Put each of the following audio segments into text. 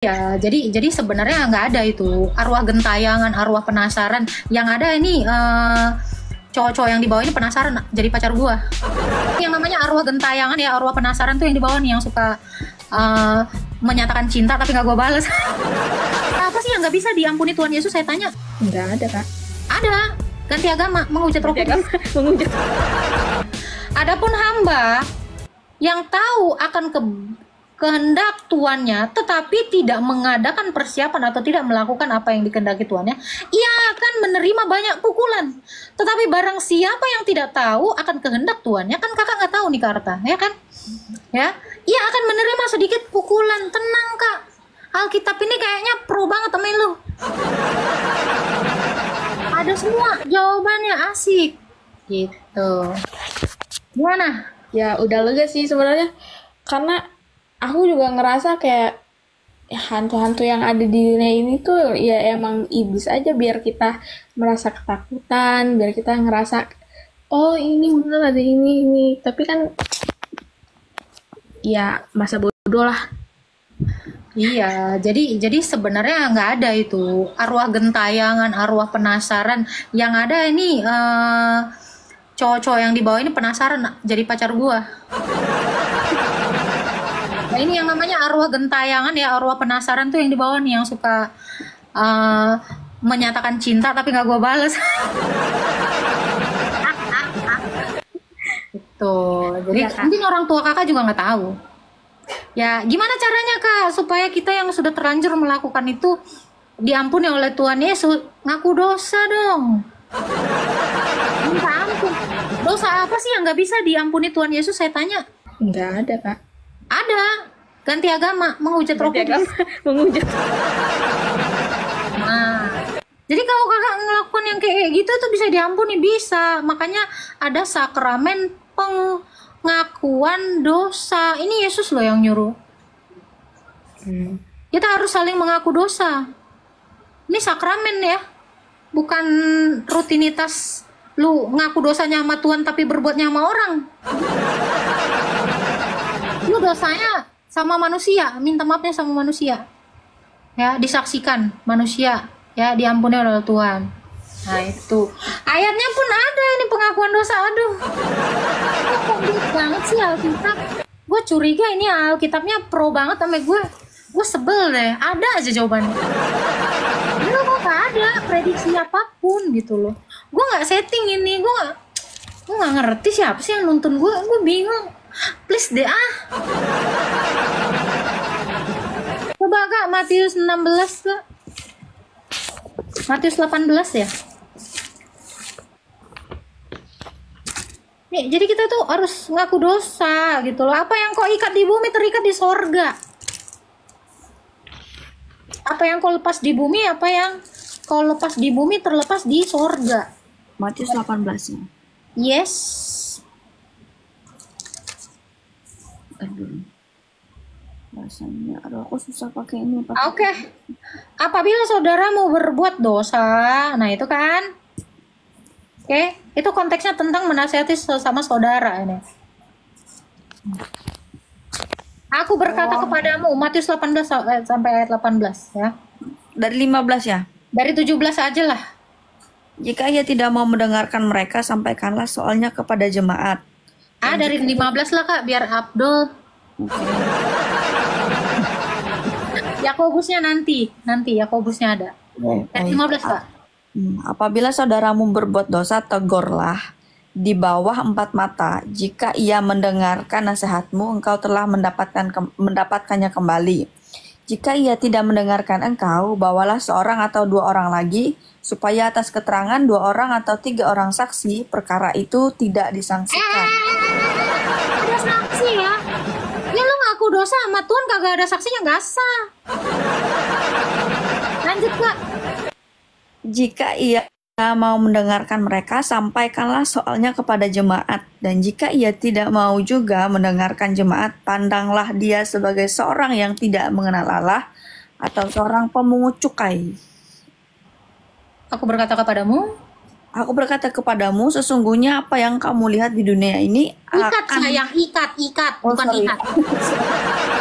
Ya, jadi sebenarnya nggak ada itu arwah gentayangan, arwah penasaran. Yang ada ini cowok-cowok yang di bawah ini penasaran jadi pacar gua. Yang namanya arwah gentayangan ya, arwah penasaran tuh yang di bawah nih yang suka menyatakan cinta tapi nggak gua bales. Apa sih yang nggak bisa diampuni Tuhan Yesus? Saya tanya. Nggak ada, Kak. Ada. Ganti agama, menghujat Roh Kudus. Menghujat. Adapun hamba yang tahu akan kehendak tuannya tetapi tidak mengadakan persiapan atau tidak melakukan apa yang dikehendaki tuannya, ia akan menerima banyak pukulan. Tetapi barang siapa yang tidak tahu akan kehendak tuannya, kan kakak nggak tahu nih Karta, ya kan? Ya, ia akan menerima sedikit pukulan. Tenang kak, Alkitab ini kayaknya pro banget sama lu. Ada semua jawabannya, asik gitu. Gimana? Ya udah lega sih sebenarnya, karena aku juga ngerasa kayak hantu-hantu yang ada di dunia ini tuh ya emang iblis aja, biar kita merasa ketakutan, biar kita ngerasa oh ini bener ada ini. Tapi kan ya masa bodoh lah. Iya, jadi sebenarnya nggak ada itu arwah gentayangan, arwah penasaran. Yang ada ini cowok-cowok yang di bawah ini penasaran jadi pacar gua. Nah ini yang namanya arwah gentayangan ya, arwah penasaran tuh yang di bawah nih yang suka menyatakan cinta tapi nggak gua bales. Gitu. Jadi Ya, Kak. mungkin orang tua kakak juga nggak tahu. Ya gimana caranya kak supaya kita yang sudah terlanjur melakukan itu diampuni oleh Tuhan Yesus? Ngaku dosa dong. Minta ampun. Dosa apa sih yang nggak bisa diampuni Tuhan Yesus? Saya tanya. Nggak ada, Kak. Ada. Ganti agama, menghujat Roh Kudus. Menghujat. Nah, jadi kalau kakak ngelakukan yang kayak gitu tuh bisa diampuni, bisa. Makanya ada sakramen pengakuan dosa. Ini Yesus loh yang nyuruh. Kita harus saling mengaku dosa. Ini sakramen ya, bukan rutinitas lu ngaku dosanya sama Tuhan tapi berbuatnya sama orang. Lu dosanya sama manusia, minta maafnya sama manusia. Ya, disaksikan manusia, ya diampuni oleh Tuhan. Nah, itu. Ayatnya pun ada ini pengakuan dosa. Aduh. Kok komplit banget sih Alkitab? Gue curiga ini Alkitabnya pro banget sama gue. Gue sebel deh. Ada aja jawabannya. Ini kok gak ada prediksi apapun gitu loh. Gue nggak setting ini. Gue nggak ngerti siapa sih yang nonton gue. Gue bingung. Please deh ah. Coba kak Matius 16 kak. Matius 18 ya. Nih, jadi kita tuh harus ngaku dosa gitu loh. Apa yang kau ikat di bumi terikat di sorga. Apa yang kau lepas di bumi, apa yang kau lepas di bumi terlepas di sorga. Matius 18 ya. Yes. Aduh. Bahasanya, aduh aku susah pakai ini. Oke. Apabila saudaramu berbuat dosa, nah itu kan. Oke, itu konteksnya tentang menasihati sesama saudara ini. Aku berkata kepadamu, Matius 18 sampai ayat 18 ya. Dari 15 ya. Dari 17 aja lah. Jika ia tidak mau mendengarkan mereka, sampaikanlah soalnya kepada jemaat. Dari 15 lah kak, biar Abdul. Yakobusnya nanti Yakobusnya ada. Dari 15 kak. Apabila saudaramu berbuat dosa, tegurlah di bawah 4 mata. Jika ia mendengarkan nasihatmu, engkau telah mendapatkannya kembali. Jika ia tidak mendengarkan engkau, bawalah seorang atau 2 orang lagi, supaya atas keterangan 2 orang atau 3 orang saksi, perkara itu tidak disangsikan. Ada saksi ya. Ya lu ngaku dosa sama Tuhan kagak ada saksinya, nggak sah. Lanjut kak. Jika ia mau mendengarkan mereka, sampaikanlah soalnya kepada jemaat. Dan jika ia tidak mau juga mendengarkan jemaat, pandanglah dia sebagai seorang yang tidak mengenal Allah atau seorang pemungut cukai. Aku berkata kepadamu, Aku berkata kepadamu, sesungguhnya apa yang kamu lihat di dunia ini Ikat akan sayang, ikat, Oh, bukan sorry. ikat.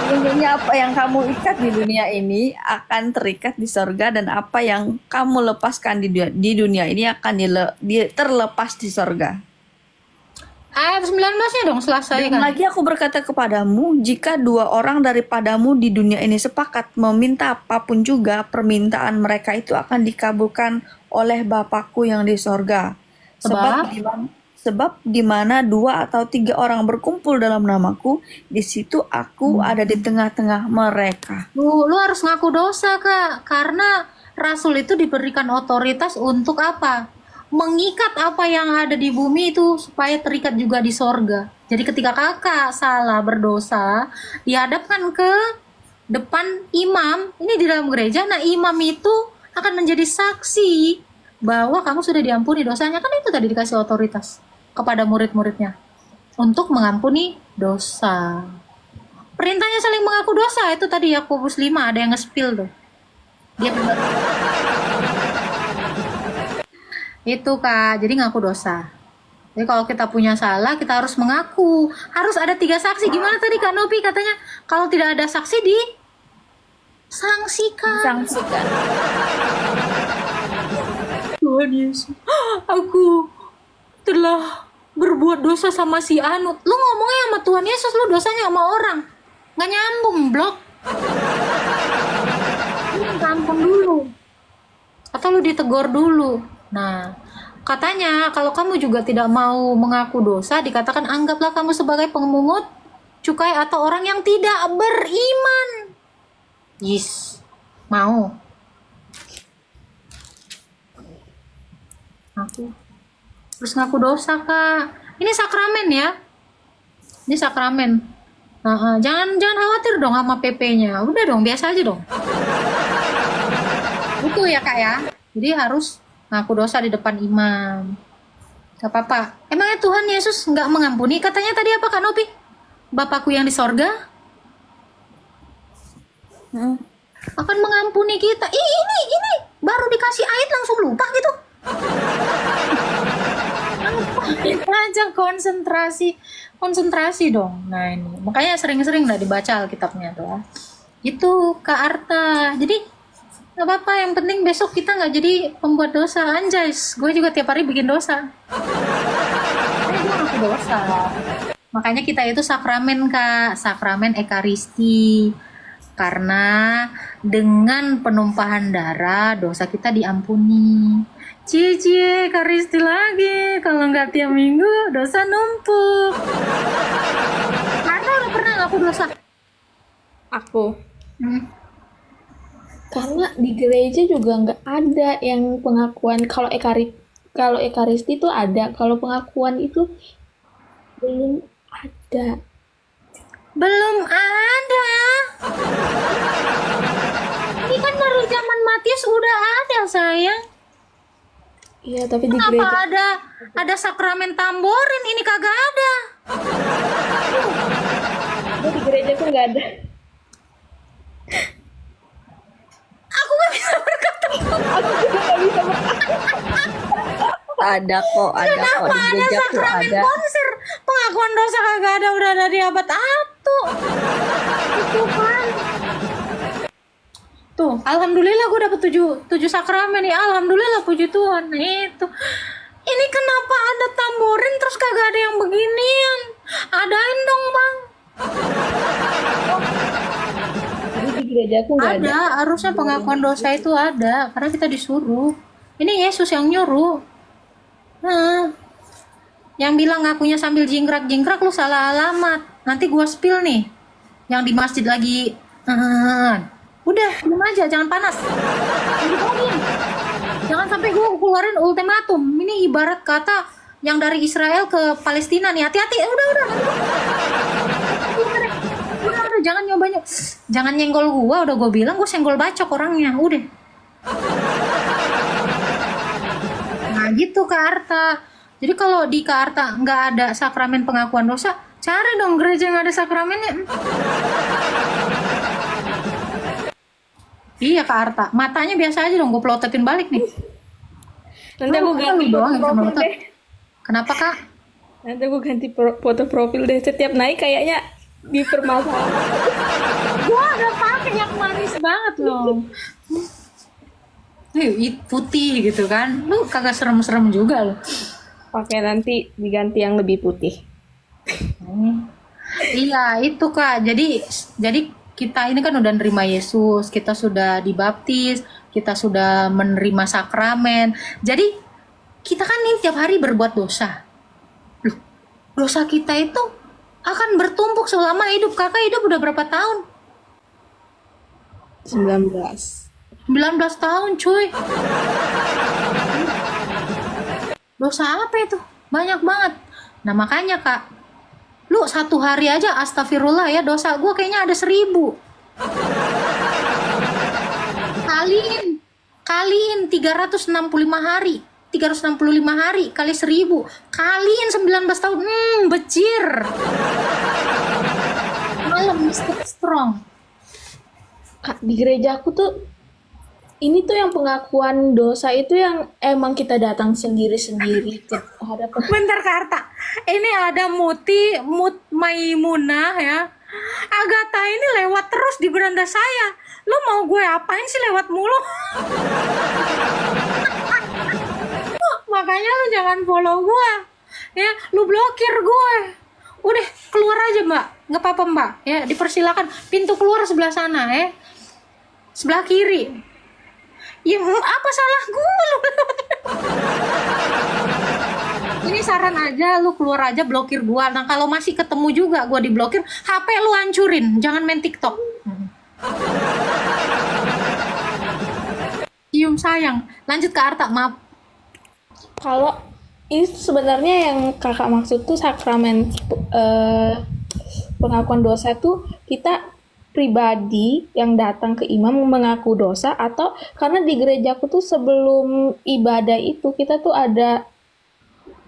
Sesungguhnya apa yang kamu ikat di dunia ini akan terikat di sorga, dan apa yang kamu lepaskan di dunia ini akan terlepas di sorga. Ayat 19-nya dong selesai Dan kan. lagi aku berkata kepadamu, jika 2 orang daripadamu di dunia ini sepakat meminta apapun juga, permintaan mereka itu akan dikabulkan oleh Bapakku yang di sorga. Sebab di mana 2 atau 3 orang berkumpul dalam namaku, di situ aku ada di tengah-tengah mereka. Lu harus ngaku dosa, Kak. Karena rasul itu diberikan otoritas untuk apa? Mengikat apa yang ada di bumi itu supaya terikat juga di sorga. Jadi ketika kakak salah berdosa, dihadapkan ke depan imam, ini di dalam gereja, nah imam itu akan menjadi saksi bahwa kamu sudah diampuni dosanya. Kan itu tadi dikasih otoritas kepada murid-muridnya untuk mengampuni dosa. Perintahnya saling mengaku dosa itu tadi Yakobus 5, ada yang nge-spill tuh. Dia benar. Itu Kak, jadi ngaku dosa. Jadi kalau kita punya salah, kita harus mengaku. Harus ada 3 saksi. Gimana tadi Kak Nopi katanya? Kalau tidak ada saksi disangsikan. Sanksikan. Tuhan Yesus, aku telah berbuat dosa sama si Anut. Lu ngomongnya sama Tuhan Yesus, lu dosanya sama orang. Nggak nyambung, blok. Lu minta ampun dulu. Atau lu ditegur dulu. Nah, katanya kalau kamu juga tidak mau mengaku dosa, dikatakan anggaplah kamu sebagai pemungut cukai atau orang yang tidak beriman. Yes, mau. Aku terus ngaku dosa, Kak. Ini sakramen ya. Ini sakramen. Jangan khawatir dong sama PP-nya. Udah dong, biasa aja dong. Itu ya, Kak ya. Jadi harus ngaku dosa di depan imam. Gak apa-apa. Emangnya Tuhan Yesus nggak mengampuni? Katanya tadi apa Kak Nopi? Bapakku yang di sorga akan mengampuni kita. Ini baru dikasih ayat langsung lupa gitu. Aja konsentrasi dong. Nah ini makanya sering-sering lah dibaca Alkitabnya tuh. Itu Kak Arta. Jadi nggak apa-apa, yang penting besok kita nggak jadi pembuat dosa. Anjay, gue juga tiap hari bikin dosa. Gue ngaku dosa. Makanya kita itu sakramen, Kak, sakramen Ekaristi. Karena dengan penumpahan darah dosa kita diampuni. Cie Ekaristi lagi. Kalau nggak tiap minggu dosa numpuk. Karena lo pernah ngaku dosa? Aku. Karena di gereja juga nggak ada yang pengakuan. Kalau ekaristi itu ada, kalau pengakuan itu belum ada. Belum ada. Ini kan baru zaman Matius udah ada, sayang. Iya, tapi di Kenapa gereja ada sakramen tamborin, ini kagak ada. di gereja tuh nggak ada. Aku gak bisa berkata. Ada kok di Ada gereja tuh sakramen ada. konser, pengakuan dosa kagak ada, udah ada di abad atu. Itu kan. Tuh, alhamdulillah gue dapet 7 sakramen nih. Alhamdulillah, puji Tuhan. Nah, itu. Ini kenapa ada tamborin terus kagak ada yang beginian? Adain dong, Bang. Jadi di gereja aku nggak ada. Ada, harusnya pengakuan dosa itu ada, karena kita disuruh. Ini Yesus yang nyuruh. Nah, yang bilang ngakunya sambil jingkrak-jingkrak, lu salah alamat. Nanti gua spill nih, yang di masjid lagi. Udah, diam aja, jangan panas. Jangan sampai gua keluarin ultimatum. Ini ibarat kata yang dari Israel ke Palestina nih. Hati-hati, udah. Udah, jangan nyoba. Jangan nyenggol gua, udah gua bilang gua senggol bacok orangnya. Udah. Nah gitu Kak Arta. Jadi kalau di Kak Arta nggak ada sakramen pengakuan dosa, cari dong gereja yang ada sakramennya. Iya Kak Arta, matanya biasa aja dong, gue plotetin balik nih. Nanti aku ganti Lu doang foto yang sama profil otot. deh. Kenapa kak? Nanti aku ganti foto profil deh. Setiap naik kayaknya dipermasalahkan. Gua udah pakai yang manis banget loh. Putih gitu kan. Lu kagak serem-serem juga loh. Pakai nanti diganti yang lebih putih. Iya itu kak. Jadi kita ini kan udah nerima Yesus, kita sudah dibaptis, kita sudah menerima sakramen. Jadi kita kan ini tiap hari berbuat dosa. Loh, dosa kita itu akan bertumpuk selama hidup. Kakak hidup udah berapa tahun? 19. 19 tahun cuy. Dosa apa itu? Banyak banget. Nah makanya kak, lu satu hari aja astagfirullah ya, dosa gue kayaknya ada 1000. Kaliin 365 hari. 365 hari kali 1000 kaliin 19 tahun. Becir. Malam Mr. Strong. Kak, di gereja aku tuh ini tuh yang pengakuan dosa itu yang emang kita datang sendiri-sendiri ke hadapan. Bentar Kak Arta, ini ada Maimunah ya. Agatha ini lewat terus di beranda saya. Lu mau gue apain sih lewat mulu? Makanya lu jangan follow gue. Ya, lu blokir gue. Udah, keluar aja mbak. Nggak apa-apa mbak. Ya, dipersilakan. Pintu keluar sebelah sana ya. Sebelah kiri. Ya, apa salah gue? Ini saran aja, lu keluar aja, blokir gua. Nah kalau masih ketemu juga gua diblokir, HP lu hancurin, jangan main TikTok. Cium sayang. Lanjut ke Arta, maaf. Kalau ini sebenarnya yang kakak maksud tuh sakramen pengakuan dosa tuh kita pribadi yang datang ke imam mengaku dosa, atau karena di gerejaku tuh sebelum ibadah itu kita tuh ada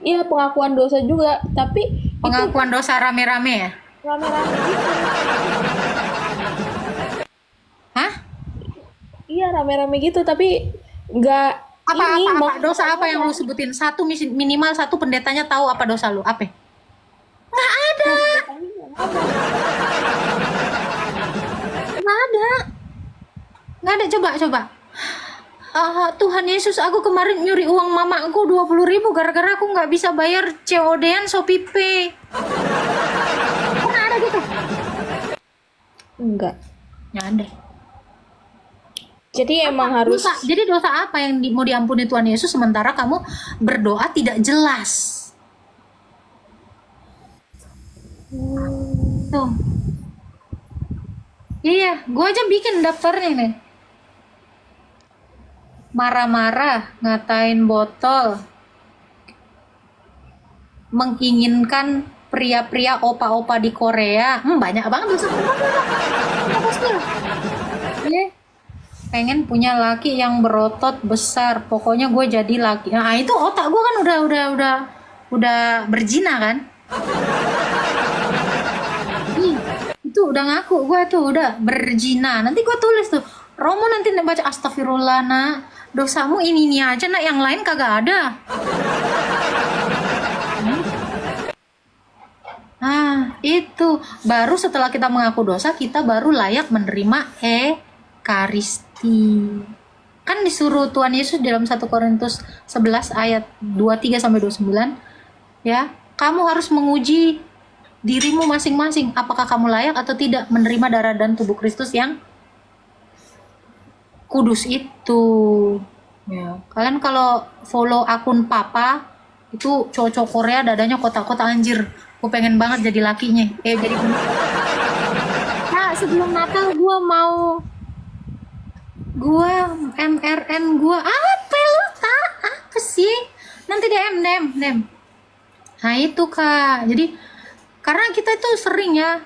ya pengakuan dosa juga, tapi Pengakuan dosa rame-rame ya? rame-rame gitu. Hah? Iya rame-rame gitu, tapi nggak ini Apa dosa apa yang lu sebutin? Satu minimal satu pendetanya tahu apa dosa lu? Apa? Nggak ada. Nggak ada, coba. Tuhan Yesus, aku kemarin nyuri uang mama aku 20.000 gara-gara aku nggak bisa bayar COD-an Shopee Pay. Pernah ada gitu? enggak. Nggak ada. Jadi emang harus Jadi dosa apa yang mau diampuni Tuhan Yesus sementara kamu berdoa tidak jelas? Tuh. Iya, gue aja bikin daftarnya nih. Marah-marah, ngatain botol, menginginkan pria-pria opa-opa di Korea. Banyak banget dosa. Iya. Pengen punya laki yang berotot besar, pokoknya gue jadi laki. Nah itu otak gue kan udah berzina kan. Itu udah ngaku gue tuh udah berzina. Nanti gue tulis tuh, Romo nanti baca astagfirullah nak, dosamu ini aja nak, yang lain kagak ada. Nah itu baru setelah kita mengaku dosa, kita baru layak menerima Ekaristi. Kan disuruh Tuhan Yesus dalam 1 Korintus 11 ayat 23 sampai 29 ya, kamu harus menguji dirimu masing-masing, apakah kamu layak atau tidak menerima darah dan tubuh Kristus yang kudus itu. Ya, kalian kalau follow akun Papa itu cowok-cowok Korea dadanya kotak-kotak, anjir. Gue pengen banget jadi lakinya. Jadi nah, sebelum Natal gue MRN gue apa lu apa sih? Nanti DM. Nah itu kak. Jadi karena kita itu sering ya,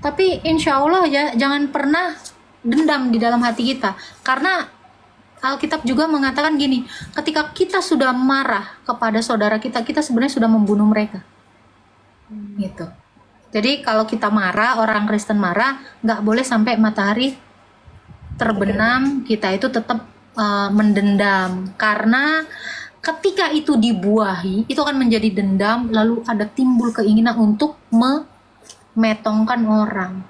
tapi insya Allah ya jangan pernah dendam di dalam hati kita, karena Alkitab juga mengatakan gini, ketika kita sudah marah kepada saudara kita, kita sebenarnya sudah membunuh mereka. Gitu. Jadi kalau kita marah, orang Kristen marah, nggak boleh sampai matahari terbenam, kita itu tetap mendendam, karena ketika itu dibuahi, itu akan menjadi dendam, lalu ada timbul keinginan untuk memetongkan orang.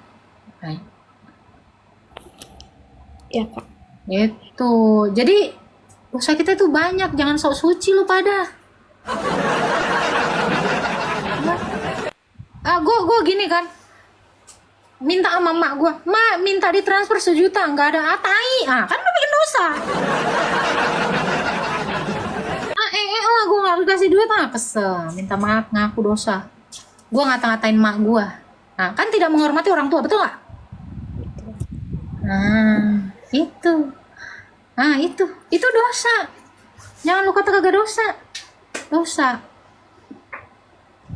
Nah, Ya Kak. gitu. Jadi dosa kita itu banyak, jangan sok suci lu pada. Gue gini kan, minta sama mak gue, mak minta ditransfer 1 juta, nggak ada atai, kan udah bikin dosa. Lah gue nggak dikasih duit, kesel, minta maaf, ngaku dosa. Gue ngata-ngatain mak gue, kan tidak menghormati orang tua, betul nggak? Itu dosa. Jangan lu kata kagak dosa.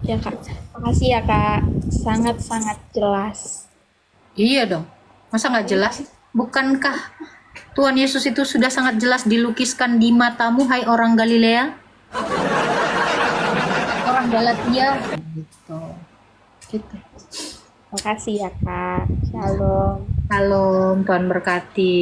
Ya Kak. Makasih ya Kak. Sangat-sangat jelas. Iya dong, masa nggak jelas? Bukankah Tuhan Yesus itu sudah sangat jelas dilukiskan di matamu, hai orang Galilea? Orang Galatia. Gitu. Makasih ya Kak. Shalom. Shalom, Tuhan berkati.